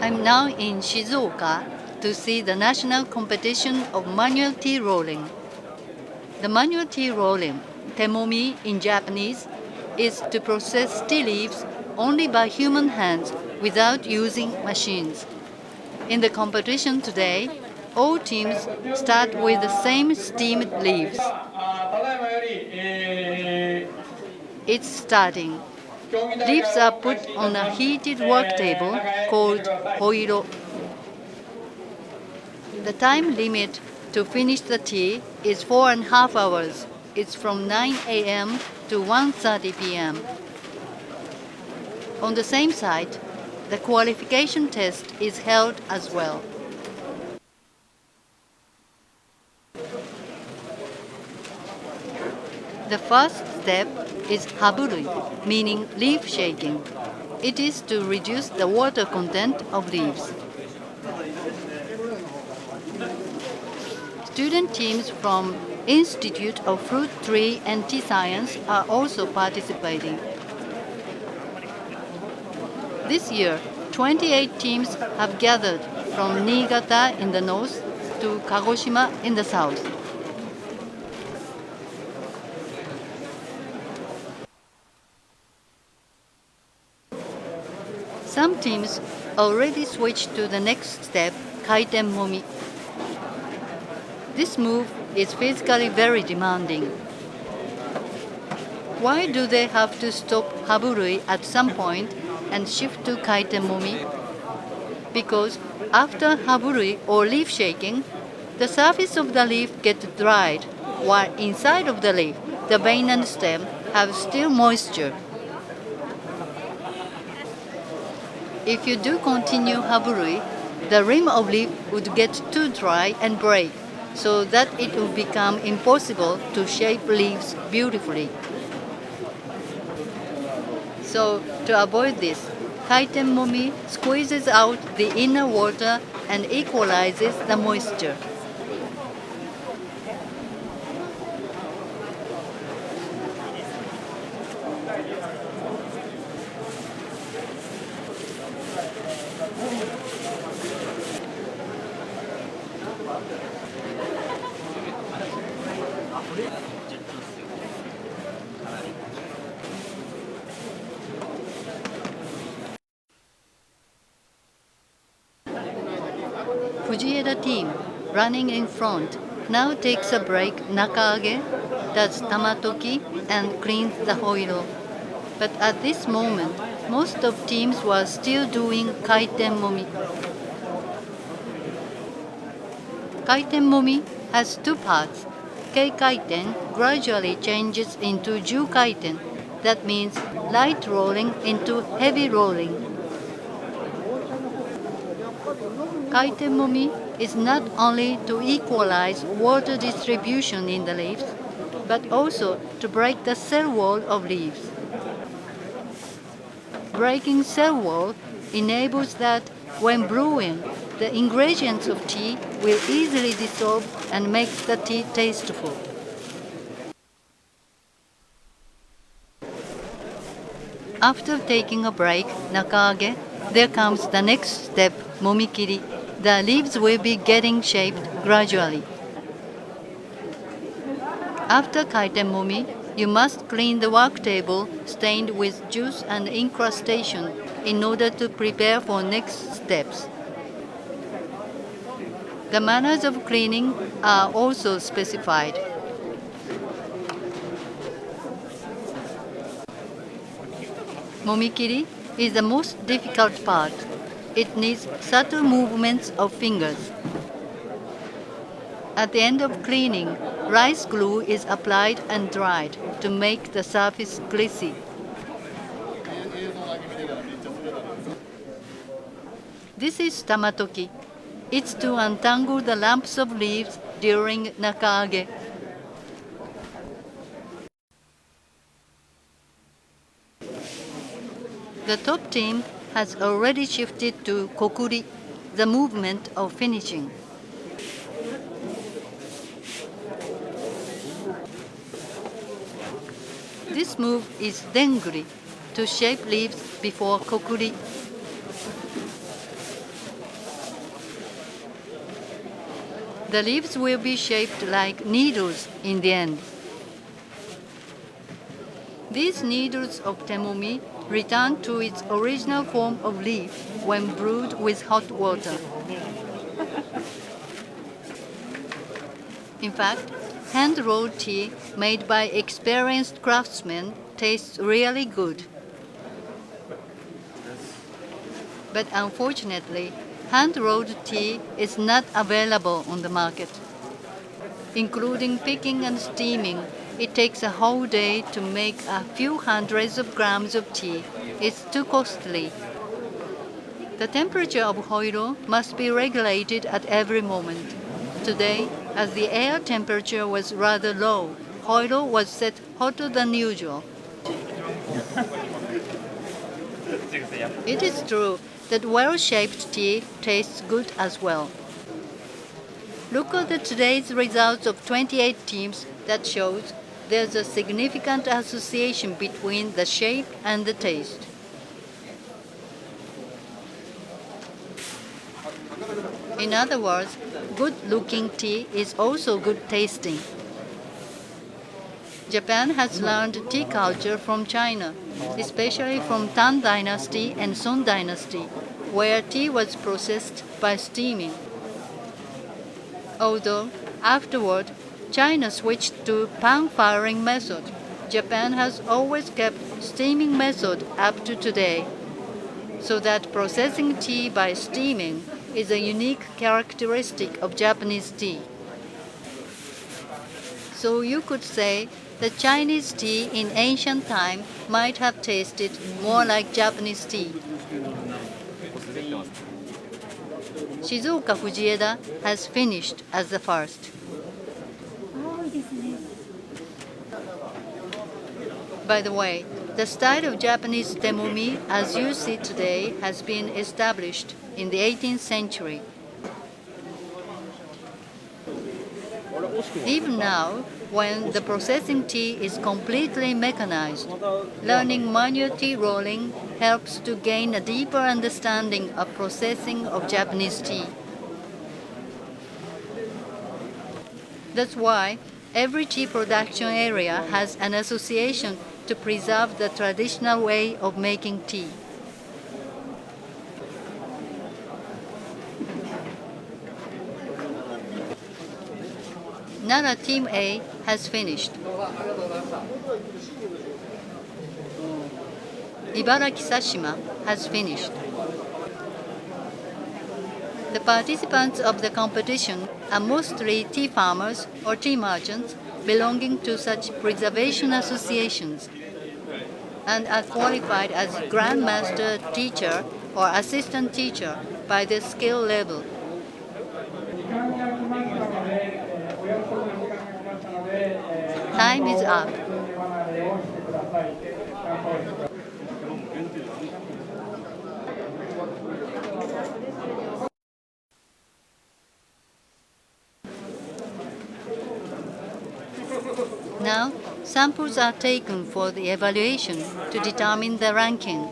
I'm now in Shizuoka to see the national competition of manual tea rolling. The manual tea rolling, temomi in Japanese, is to process tea leaves only by human hands without using machines. In the competition today, all teams start with the same steamed leaves. It's starting. Leaves are put on a heated work table called hoiro. The time limit to finish the tea is 4.5 hours. It's from 9 a.m. to 1:30 p.m. On the same site, the qualification test is held as well. The first step is haburui, meaning leaf shaking. It is to reduce the water content of leaves. Student teams from Institute of Fruit Tree and Tea Science are also participating. This year, 28 teams have gathered from Niigata in the north to Kagoshima in the south. Some teams already switched to the next step, kaiten momi. This move is physically very demanding. Why do they have to stop haburui at some point and shift to kaiten momi? Because after haburui or leaf shaking, the surface of the leaf gets dried, while inside of the leaf, the vein and stem have still moisture. If you do continue haburui, the rim of leaf would get too dry and break, so that it would become impossible to shape leaves beautifully. So, to avoid this, kaiten momi squeezes out the inner water and equalizes the moisture. Fujieda team, running in front, now takes a break nakaage, does tamatoki, and cleans the hoiro. But at this moment, most of teams were still doing kaiten momi. Kaiten momi has two parts. Kei kaiten gradually changes into ju kaiten. That means light rolling into heavy rolling. Kaiten momi is not only to equalize water distribution in the leaves, but also to break the cell wall of leaves. Breaking cell wall enables that when brewing, the ingredients of tea will easily dissolve and makes the tea tasteful. After taking a break, nakaage, there comes the next step, momikiri. The leaves will be getting shaped gradually. After kaiten momi, you must clean the work table stained with juice and incrustation in order to prepare for next steps. The manners of cleaning are also specified. Momikiri is the most difficult part. It needs subtle movements of fingers. At the end of cleaning, rice glue is applied and dried to make the surface greasy. This is tamatoki. It's to untangle the lumps of leaves during nakaage. The top team has already shifted to kokuri, the movement of finishing. This move is denguri, to shape leaves before kokuri. The leaves will be shaped like needles in the end. These needles of temomi return to its original form of leaf when brewed with hot water. In fact, hand-rolled tea made by experienced craftsmen tastes really good. But unfortunately, hand-rolled tea is not available on the market. Including picking and steaming, it takes a whole day to make a few hundreds of grams of tea. It's too costly. The temperature of hoiro must be regulated at every moment. Today, as the air temperature was rather low, hoiro was set hotter than usual. It is true that well-shaped tea tastes good as well. Look at today's results of 28 teams that shows there's a significant association between the shape and the taste. In other words, good-looking tea is also good tasting. Japan has learned tea culture from China, especially from Tang Dynasty and Song Dynasty, where tea was processed by steaming. Although, afterward, China switched to pan-firing method, Japan has always kept steaming method up to today, so that processing tea by steaming is a unique characteristic of Japanese tea. So you could say that Chinese tea in ancient time might have tasted more like Japanese tea. Shizuoka Fujieda has finished as the first. By the way, the style of Japanese temomi as you see today has been established in the 18th century. Even now, when the processing tea is completely mechanized, learning manual tea rolling helps to gain a deeper understanding of processing of Japanese tea. That's why every tea production area has an association to preserve the traditional way of making tea. Nara Team A has finished. Ibaraki Sashima has finished. The participants of the competition are mostly tea farmers or tea merchants belonging to such preservation associations and are qualified as grandmaster teacher or assistant teacher by the skill level. Time is up. Now, samples are taken for the evaluation to determine the ranking.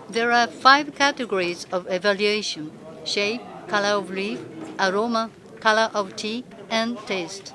There are 5 categories of evaluation: shape, color of leaf, aroma, color of tea, and taste.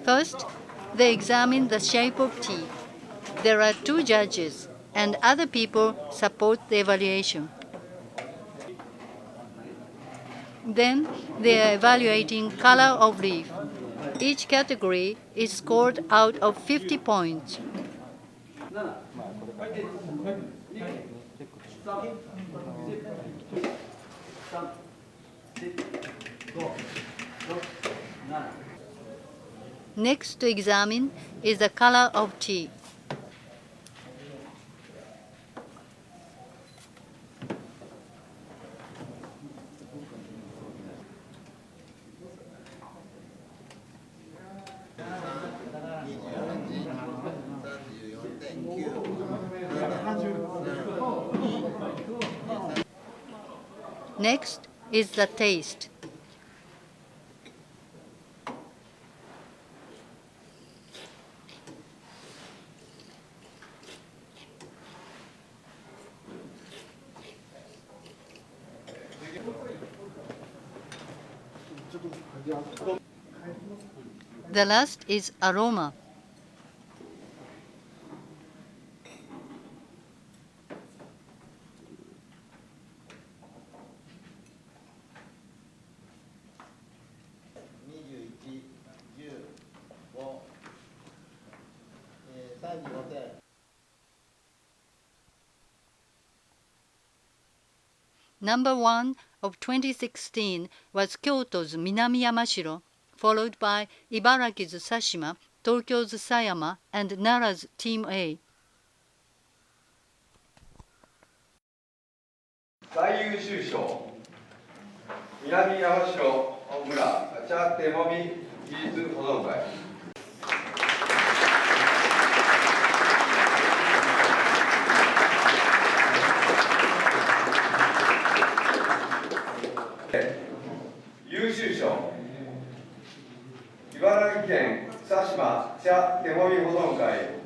First, they examine the shape of tea. There are 2 judges, and other people support the evaluation. Then, they are evaluating color of leaf. Each category is scored out of 50 points. Next to examine is the color of tea. Next is the taste. The last is aroma. Number 1 of 2016 was Kyoto's Minami Yamashiro, followed by Ibaraki's Sashima, Tokyo's Sayama, and Nara's Team A. 最優秀賞、南山城村茶手もみ技術保存会。優秀賞、茨城県佐島茶手もみ保存会